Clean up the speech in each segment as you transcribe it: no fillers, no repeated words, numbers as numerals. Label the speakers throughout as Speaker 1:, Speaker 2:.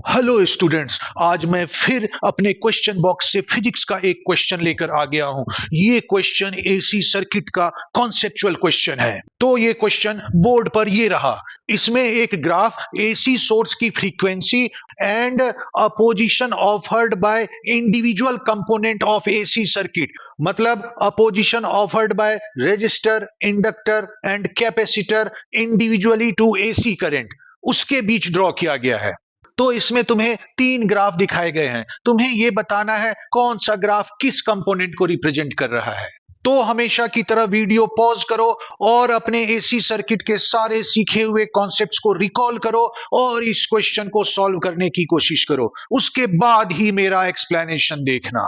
Speaker 1: Hello students, आज मैं फिर अपने क्वेश्चन बॉक्स से फिजिक्स का एक क्वेश्चन लेकर आ गया हूं। ये क्वेश्चन एसी सर्किट का कॉन्सेप्चुअल क्वेश्चन है। तो ये क्वेश्चन बोर्ड पर ये रहा। इसमें एक ग्राफ एसी सोर्स की frequency and opposition offered by individual component of AC circuit, मतलब opposition offered by resistor, inductor and capacitor individually to AC current, उसके बीच ड्रॉ किया गया है। तो इसमें तुम्हें तीन ग्राफ दिखाए गए हैं। तुम्हें यह बताना है कौन सा ग्राफ किस कंपोनेंट को रिप्रेजेंट कर रहा है। तो हमेशा की तरह वीडियो पॉज करो और अपने एसी सर्किट के सारे सीखे हुए कॉन्सेप्ट्स को रिकॉल करो और इस क्वेश्चन को सॉल्व करने की कोशिश करो। उसके बाद ही मेरा एक्सप्लेनेशन देखना,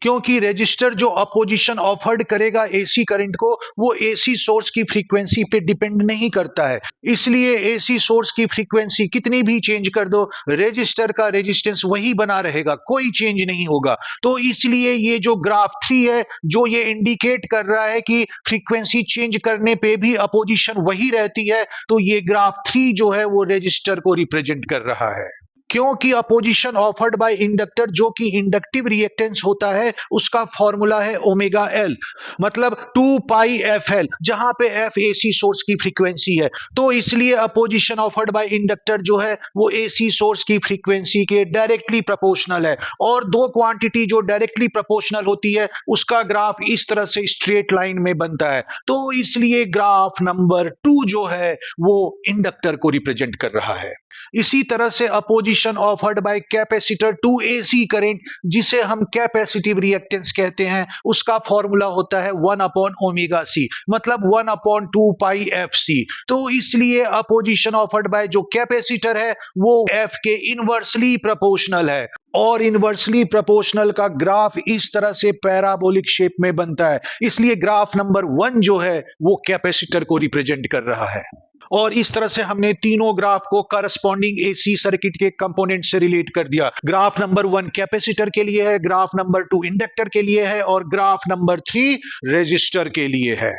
Speaker 1: क्योंकि रेजिस्टर जो अपोजिशन ऑफर्ड करेगा एसी करंट को, वो एसी सोर्स की फ्रीक्वेंसी पे डिपेंड नहीं करता है। इसलिए एसी सोर्स की फ्रीक्वेंसी कितनी भी चेंज कर दो, रेजिस्टर का रेजिस्टेंस वही बना रहेगा, कोई चेंज नहीं होगा। तो इसलिए ये जो ग्राफ 3 है, जो ये इंडिकेट कर रहा है कि फ्रीक्वेंसी चेंज करने पे भी अपोजिशन वही रहती है, तो ये ग्राफ 3 जो है वो रेजिस्टर को रिप्रेजेंट कर रहा है। क्योंकि अपोजिशन ऑफर्ड बाय इंडक्टर जो कि इंडक्टिव रिएक्टेंस होता है, उसका फॉर्मूला है ओमेगा एल, मतलब 2 पाई एफ एल, जहां पे एफ एसी सोर्स की फ्रीक्वेंसी है। तो इसलिए अपोजिशन ऑफर्ड बाय इंडक्टर जो है वो एसी सोर्स की फ्रीक्वेंसी के डायरेक्टली प्रोपोर्शनल है। और दो क्वांटिटी जो डायरेक्टली प्रोपोर्शनल होती है, उसका ग्राफ इस तरह से स्ट्रेट लाइन में बनता है। तो इसलिए ग्राफ नंबर 2 जो है वो इंडक्टर को रिप्रेजेंट कर रहा है। इसी तरह से opposition offered by capacitor to AC current, जिसे हम कैपेसिटिव रिएक्टेंस कहते हैं, उसका फॉर्मूला होता है 1 अपॉन ओमेगा सी, मतलब 1 अपॉन 2 पाई एफ सी। तो इसलिए अपोजिशन ऑफर्ड बाय जो कैपेसिटर है वो एफ के इनवर्सली प्रोपोर्शनल है। और इनवर्सली प्रोपोर्शनल का ग्राफ इस तरह से पैराबोलिक शेप में बनता है। इसलिए ग्राफ नंबर 1 जो है वो कैपेसिटर को रिप्रेजेंट कर रहा है। और इस तरह से हमने तीनों ग्राफ को करस्पॉन्डिंग एसी सर्किट के कंपोनेंट से रिलेट कर दिया। ग्राफ नंबर 1 कैपेसिटर के लिए है, ग्राफ नंबर 2 इंडक्टर के लिए है और ग्राफ नंबर 3 रेजिस्टर के लिए है।